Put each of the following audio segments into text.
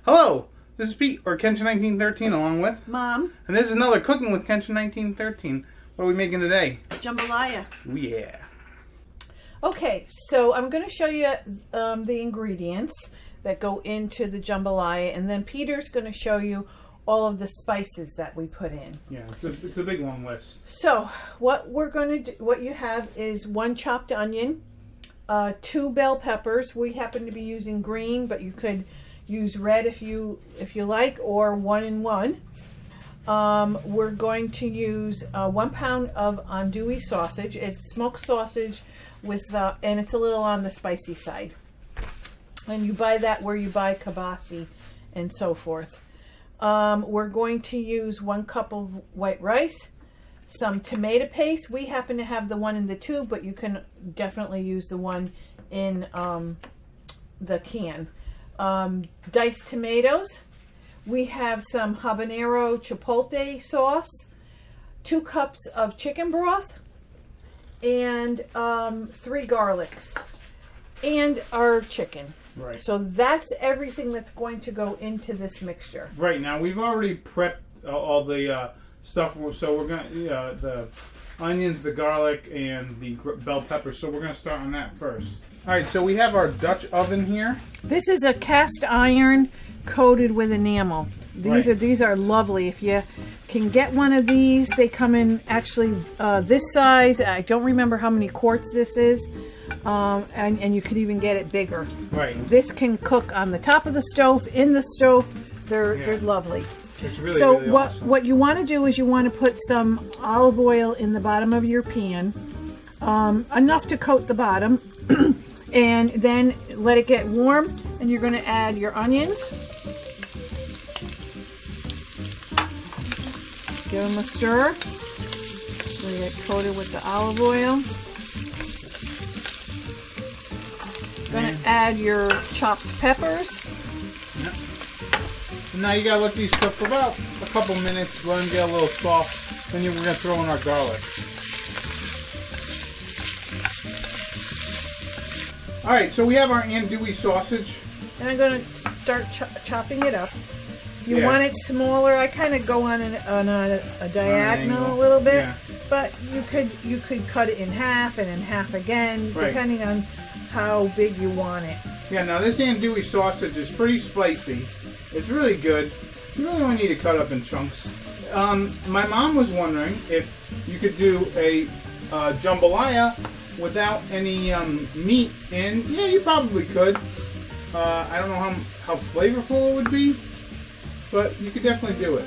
Hello, this is Pete, or Kenshin1913, along with Mom. And this is another Cooking with Kenshin1913. What are we making today? Jambalaya. Oh yeah. Okay, so I'm going to show you the ingredients that go into the jambalaya, and then Peter's going to show you all of the spices that we put in. Yeah, it's a big long list. So what we're going to do, what you have is 1 chopped onion, 2 bell peppers. We happen to be using green, but you could use red if you like, or 1 and 1. We're going to use 1 pound of andouille sausage. It's smoked sausage with and it's a little on the spicy side. And you buy that where you buy kibasi and so forth. We're going to use 1 cup of white rice, some tomato paste. We happen to have the one in the tube, but you can definitely use the one in the can. Diced tomatoes. We have some habanero chipotle sauce, 2 cups of chicken broth, and 3 garlics, and our chicken. Right. So that's everything that's going to go into this mixture. Right, now we've already prepped all the stuff, so we're going to, the onions, the garlic, and the bell pepper, so we're going to start on that first. Alright, so we have our Dutch oven here. This is a cast iron coated with enamel. These are lovely. If you can get one of these, they come in actually this size. I don't remember how many quarts this is, and you could even get it bigger. Right. This can cook on the top of the stove, in the stove. They're lovely. It's really, so really what awesome. what you want to do is you want to put some olive oil in the bottom of your pan, enough to coat the bottom, and then let it get warm. And you're going to add your onions. Give them a stir. So you get coated with the olive oil. Going to add your chopped peppers. Yep. And now you gotta let these cook for about a couple minutes, let them get a little soft. Then we're gonna throw in our garlic. All right, so we have our andouille sausage. And I'm going to start chopping it up. You want it smaller. I kind of go on a diagonal a little bit, but you could cut it in half and in half again, depending on how big you want it. Yeah, now this andouille sausage is pretty spicy. It's really good. You really only need to cut up in chunks. My mom was wondering if you could do a jambalaya without any meat, and yeah, you probably could. I don't know how flavorful it would be, but you could definitely do it.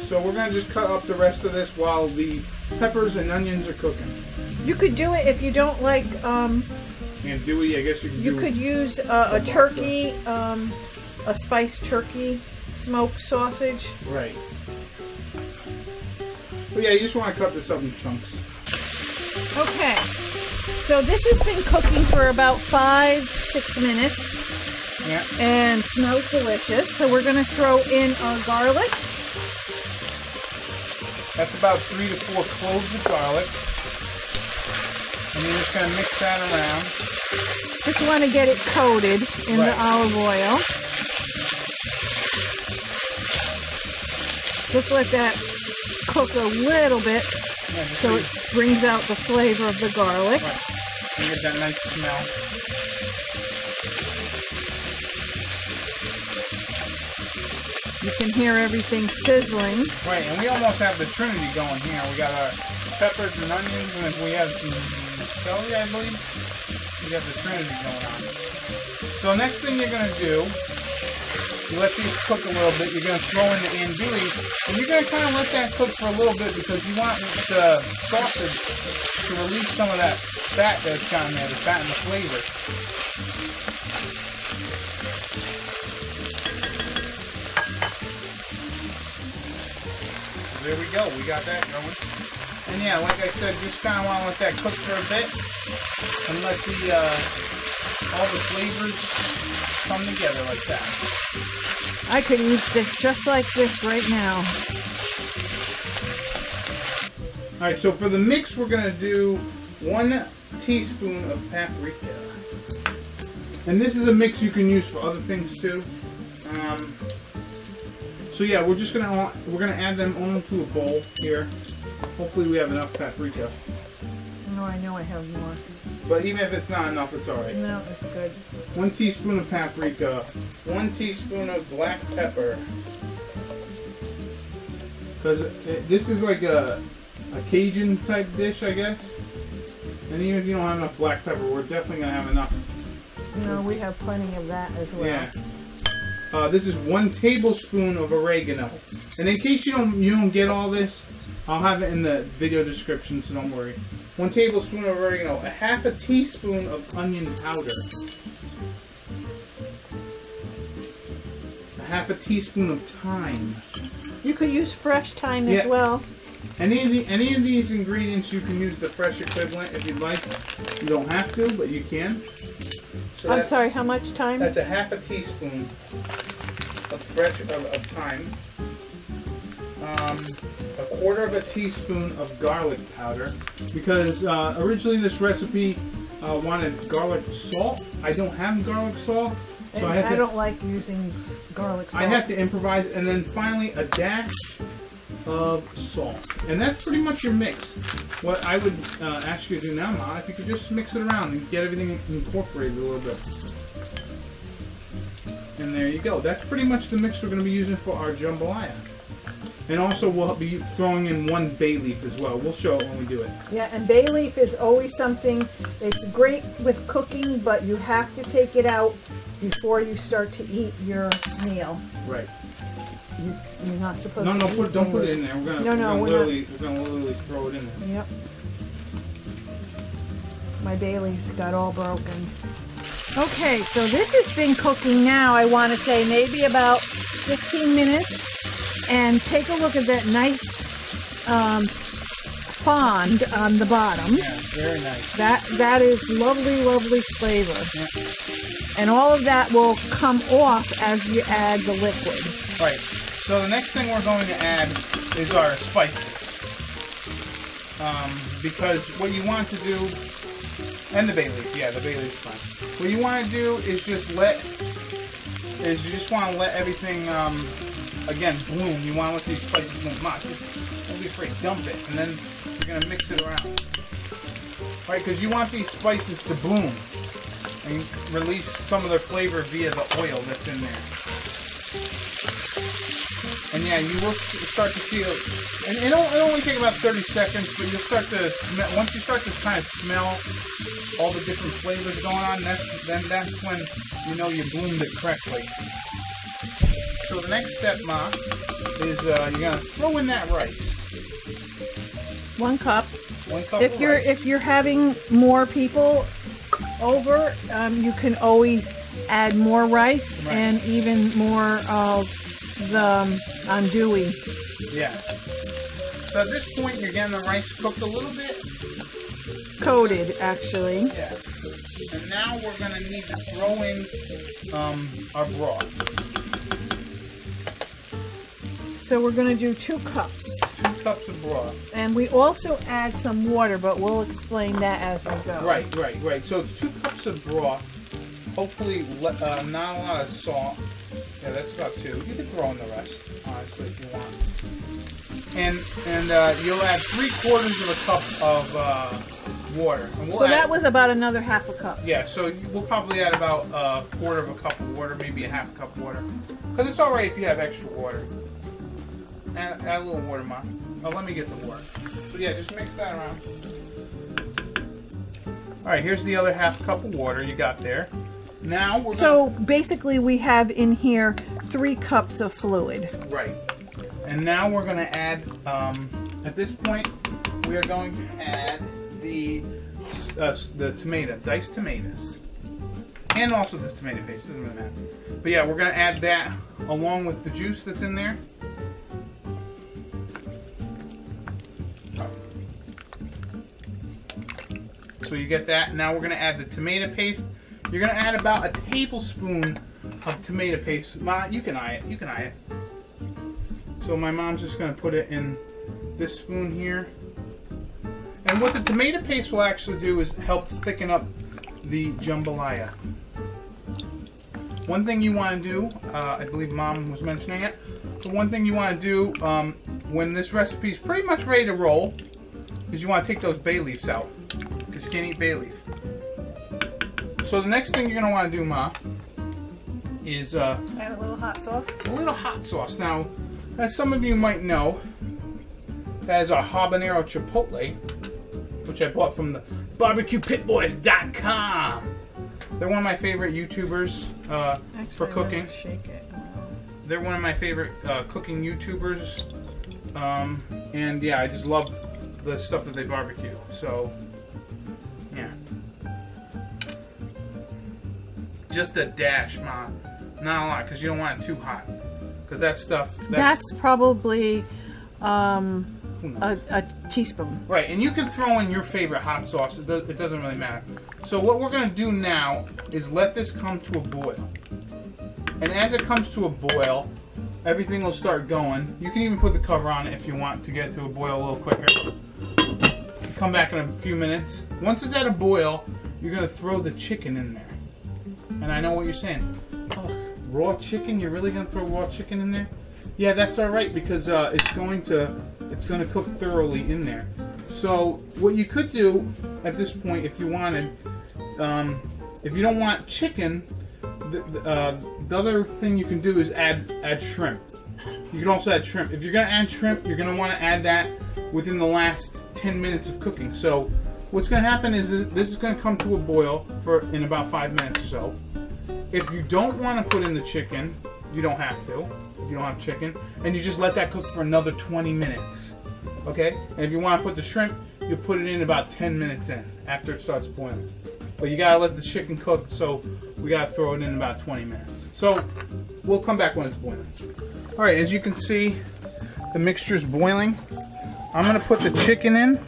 So we're going to just cut up the rest of this while the peppers and onions are cooking. You could do it if you don't like andouille, I guess you could use a turkey, a spiced turkey smoked sausage. Right. But yeah, you just want to cut this up in chunks. Okay. So this has been cooking for about 5-6 minutes. Yeah. And smells delicious. So we're going to throw in our garlic. That's about 3 to 4 cloves of garlic. And you're just going to mix that around. Just want to get it coated in the olive oil. Just let that cook a little bit so it brings out the flavor of the garlic. And get that nice smell. You can hear everything sizzling. Right, and we almost have the trinity going here. We got our peppers and onions, and if we have some celery, I believe, we got the trinity going on. So next thing you're going to do, you let these cook a little bit. You're going to throw in the andouille, and you're going to kind of let that cook for a little bit because you want the sausage to release some of that fat that's down there, the fat and the flavor. There we go, we got that going. And yeah, like I said, just kind of want to let that cook for a bit and let the all the flavors come together like that. I could eat this just like this right now. Alright, so for the mix we're going to do 1 teaspoon of paprika. And this is a mix you can use for other things too. So yeah, we're gonna add them all into a bowl here. Hopefully we have enough paprika. No, I know I have more. But even if it's not enough, it's alright. No, it's good. 1 teaspoon of paprika. 1 teaspoon of black pepper. Because this is like a Cajun type dish, I guess. And even if you don't have enough black pepper, we're definitely going to have enough. No, we have plenty of that as well. Yeah. This is 1 tablespoon of oregano. And in case you don't get all this, I'll have it in the video description, so don't worry. 1 tablespoon of oregano. 1/2 teaspoon of onion powder. 1/2 teaspoon of thyme. You could use fresh thyme as well. Any of these ingredients, you can use the fresh equivalent if you'd like. You don't have to, but you can. So I'm sorry, how much thyme? That's 1/2 teaspoon of fresh of thyme. 1/4 teaspoon of garlic powder, because originally this recipe wanted garlic salt. I don't have garlic salt, so I don't like using garlic salt. I have to improvise. And then finally a dash of salt, and that's pretty much your mix. What I would ask you to do now, Ma, if you could just mix it around and get everything incorporated a little bit. And there you go. That's pretty much the mix we're going to be using for our jambalaya. And also we'll be throwing in 1 bay leaf as well. We'll show it when we do it. Yeah, and bay leaf is always something, it's great with cooking, but you have to take it out before you start to eat your meal. Right. You're not supposed to. No, don't put it in there. We're gonna literally throw it in there. Yep. My bay leaves got all broken. Okay, so this has been cooking now, I want to say maybe about 15 minutes. And take a look at that nice fond on the bottom. Yeah, very nice. That is lovely, lovely flavor. Yeah. And all of that will come off as you add the liquid. Right. So the next thing we're going to add is our spices. Because what you want to do, and the bay leaf, yeah, the bay leaf's fine. What you want to do is you just want to let everything, again, bloom. You want to let these spices bloom. Don't be afraid. Dump it, and then you're going to mix it around. Right, because you want these spices to bloom and release some of their flavor via the oil that's in there. And yeah, you will start to see it. And it'll only take about 30 seconds, but you'll start to smell. Once you start to kind of smell all the different flavors going on, that's when you know you bloomed it correctly. So the next step, Ma, is you're gonna throw in that rice. 1 cup. 1 cup of rice. If you're having more people over, you can always add more rice and even more of the andouille. Yeah. So at this point, you're getting the rice cooked a little bit. Coated, actually. Yeah. And now we're gonna need to throw in our broth. So we're going to do 2 cups. 2 cups of broth. And we also add some water, but we'll explain that as we go. Right. So it's 2 cups of broth. Hopefully not a lot of salt. Yeah, that's about 2. You can throw in the rest, honestly, if you want. And you'll add 3/4 of a cup of water. And so that was about another 1/2 cup. Yeah, so we'll probably add about 1/4 of a cup of water, maybe 1/2 cup of water. Because it's alright if you have extra water. Add a little water, Ma. Oh, let me get the water. So yeah, just mix that around. Alright, here's the other 1/2 cup of water you got there. Now we're So basically we have in here 3 cups of fluid. Right. And now we're going to add, at this point, we are going to add the tomato, diced tomatoes. And also the tomato paste, doesn't really matter. But yeah, we're going to add that along with the juice that's in there. So you get that. Now we're going to add the tomato paste. You're going to add about a tablespoon of tomato paste. Ma, you can eye it. You can eye it. So my mom's just going to put it in this spoon here. And what the tomato paste will actually do is help thicken up the jambalaya. one thing you want to do, I believe Mom was mentioning it, the one thing you want to do when this recipe is pretty much ready to roll is you want to take those bay leaves out, because you can't eat bay leaf. So the next thing you're going to want to do, Ma, is add a little hot sauce. A little hot sauce. Now, as some of you might know, that is our habanero chipotle, which I bought from the barbecuepitboys.com. They're one of my favorite YouTubers for cooking. Shake it. They're one of my favorite cooking YouTubers, and yeah, I just love the stuff that they barbecue. So, yeah, just a dash, Ma. Not a lot, because you don't want it too hot. Because that stuff. That's probably a teaspoon. Right, and you can throw in your favorite hot sauce. It doesn't really matter. So what we're going to do now is let this come to a boil. And as it comes to a boil, everything will start going. You can even put the cover on it if you want to get to a boil a little quicker. Come back in a few minutes. Once it's at a boil, you're going to throw the chicken in there. And I know what you're saying. Oh, raw chicken? You're really going to throw raw chicken in there? Yeah, that's all right, because it's going to cook thoroughly in there. So what you could do at this point, if you wanted, if you don't want chicken, the other thing you can do is add shrimp. You can also add shrimp. If you're going to add shrimp, you're going to want to add that within the last 10 minutes of cooking. So what's going to happen is this is going to come to a boil in about 5 minutes or so. If you don't want to put in the chicken, you don't have to. If you don't have chicken, and you just let that cook for another 20 minutes. Okay? And if you want to put the shrimp, you put it in about 10 minutes in after it starts boiling. But you gotta let the chicken cook, so we gotta throw it in about 20 minutes. So we'll come back when it's boiling. All right, as you can see, the mixture's boiling. I'm gonna put the chicken in.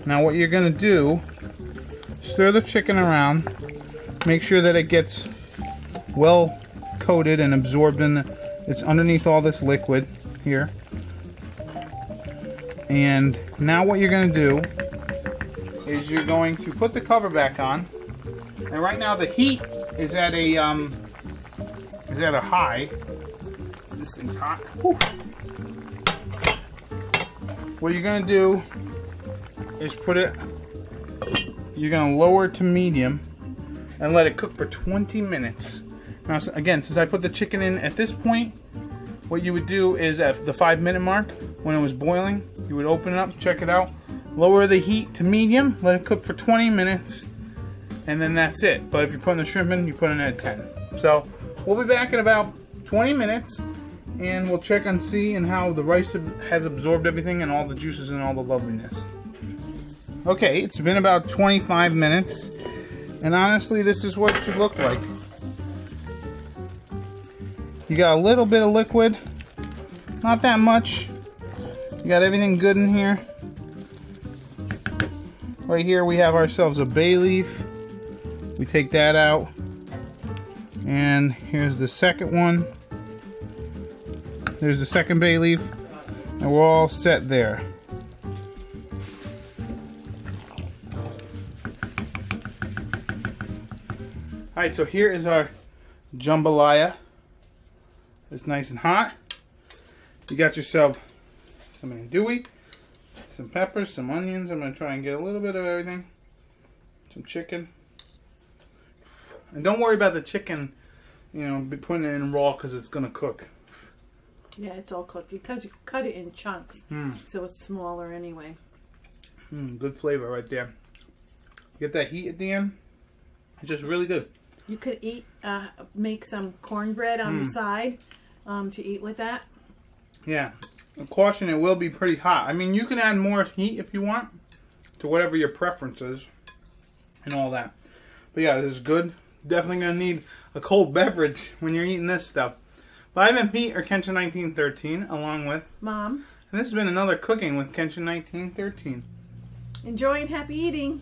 Now what you're gonna do, stir the chicken around. Make sure that it gets well coated and absorbed in it's underneath all this liquid here. And now what you're going to do is you're going to put the cover back on. And right now the heat is at a high. This thing's hot. Whew. What you're going to do is you're going to lower it to medium and let it cook for 20 minutes. Now, again, since I put the chicken in at this point, what you would do is at the 5-minute mark, when it was boiling, you would open it up, check it out, lower the heat to medium, let it cook for 20 minutes, and then that's it. But if you're putting the shrimp in, you put it at 10. So we'll be back in about 20 minutes, and we'll check and see how the rice has absorbed everything and all the juices and all the loveliness. Okay, it's been about 25 minutes, and honestly, this is what it should look like. You got a little bit of liquid, not that much. You got everything good in here. Right here we have ourselves a bay leaf. We take that out. And here's the second one. There's the second bay leaf. And we're all set there. Alright, so here is our jambalaya. It's nice and hot. You got yourself some andouille, some peppers, some onions. I'm going to try and get a little bit of everything. Some chicken. And don't worry about the chicken, putting it in raw because it's going to cook. Yeah, it's all cooked because you cut it in chunks, so it's smaller anyway. Good flavor right there. Get that heat at the end. It's just really good. You could make some cornbread on the side to eat with that. Yeah. Caution, it will be pretty hot. I mean, you can add more heat if you want to whatever your preference is and all that. But yeah, this is good. Definitely going to need a cold beverage when you're eating this stuff. But I've been Pete, or Kenshin1913, along with Mom. And this has been another Cooking with Kenshin1913. Enjoy and happy eating.